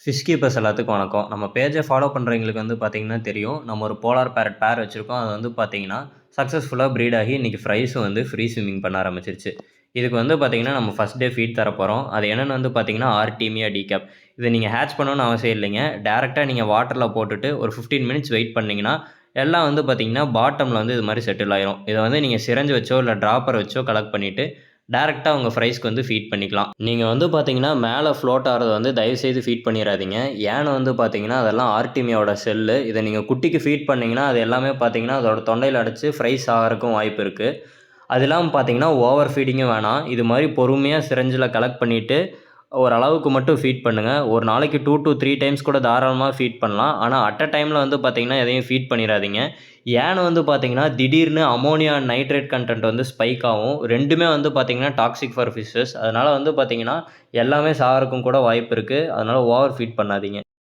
Fish keepers எல்லாத்துக்கும் வணக்கம். நம்ம பேஜை ஃபாலோ பண்ணுறவங்களுக்கு வந்து பார்த்தீங்கன்னா தெரியும். நம்ம ஒரு போலார் பேரட் பேர் வச்சிருக்கோம். அது வந்து பார்த்தீங்கன்னா, சக்ஸஸ்ஃபுல்லா ப்ரீட் ஆகி இன்னைக்கு ஃப்ரைஸும் வந்து ஃப்ரீ ஸ்விம்மிங் பண்ண ஆரம்பிச்சிருச்சு. இதுக்கு வந்து பார்த்தீங்கன்னா, நம்ம ஃபர்ஸ்ட் டே ஃபீட் தரப்போறோம். அது என்னன்னு வந்து பார்த்தீங்கன்னா, ஆர்டீமியா டிகேப். இத நீங்க ஹேட்ச் பண்ணணும்னு அவசியம் இல்லைங்க. டைரக்ட்டா நீங்க வாட்டர்ல போட்டுட்டு ஒரு 15 மினிட்ஸ் வெயிட் பண்ணீங்கன்னா, எல்லாம் வந்து பார்த்தீங்கன்னா, பாட்டம்ல வந்து இது மாரி செட்டில் ஆயிரும். இத வந்து நீங்க சிரஞ்ச் வச்சோ, இல்ல டிராப்பர் வச்சோ கலெக்ட் பண்ணிட்டு, டைரக்ட்டா உங்க ஃப்ரைஸ்க்கு வந்து ஃபீட் பண்ணிக்கலாம். நீங்க வந்து பார்த்தீங்கன்னா, மேல ஃப்ளோட் ஆகுறத வந்து தயவுசெய்து ஃபீட் பண்ணிறாதீங்க. ஏன்னு வந்து பார்த்தீங்கன்னா, அதெல்லாம் ஆர்டிமியாவோட செல்லு. இத நீங்க குட்டிக்கு ஃபீட் பண்ணீங்கன்னா, அது எல்லாமே பார்த்தீங்கன்னா, அதோட தொண்டையில அடைச்சு ஃப்ரைஸ் ஆகறக்கும் வாய்ப்பு இருக்கு. அது இல்லாம பார்த்தீங்கன்னா, ஓவர் ஃபீடிங்கும் வேணாம். இது மாரி பொறுமையா சிரஞ்சில கலெக்ட் பண்ணிட்டு, ஓரளவுக்கு மட்டும் ஃபீட் பண்ணுங்க. ஒரு நாளைக்கு 2 டூ 3 டைம்ஸ் கூட தாராளமா ஃபீட் பண்ணலாம். ஆனா, அட் அ டைம்ல வந்து பார்த்தீங்கன்னா, எதையும் ஃபீட் பண்ணிறாதீங்க. ஏன்னு வந்து பார்த்தீங்கன்னா, திடீர்னு அம்மோனியா, நைட்ரேட் கன்டென்ட் வந்து ஸ்பைக் ஆகும். 2மே வந்து பார்த்தீங்கன்னா, டாக்ஸிக் ஃபார் ஃபிஷஸ். அதனால வந்து பார்த்தீங்கன்னா, எல்லாமே சாகறக்கும் கூட வாய்ப்பு இருக்கு. அதனால ஓவர் ஃபீட் பண்ணாதீங்க.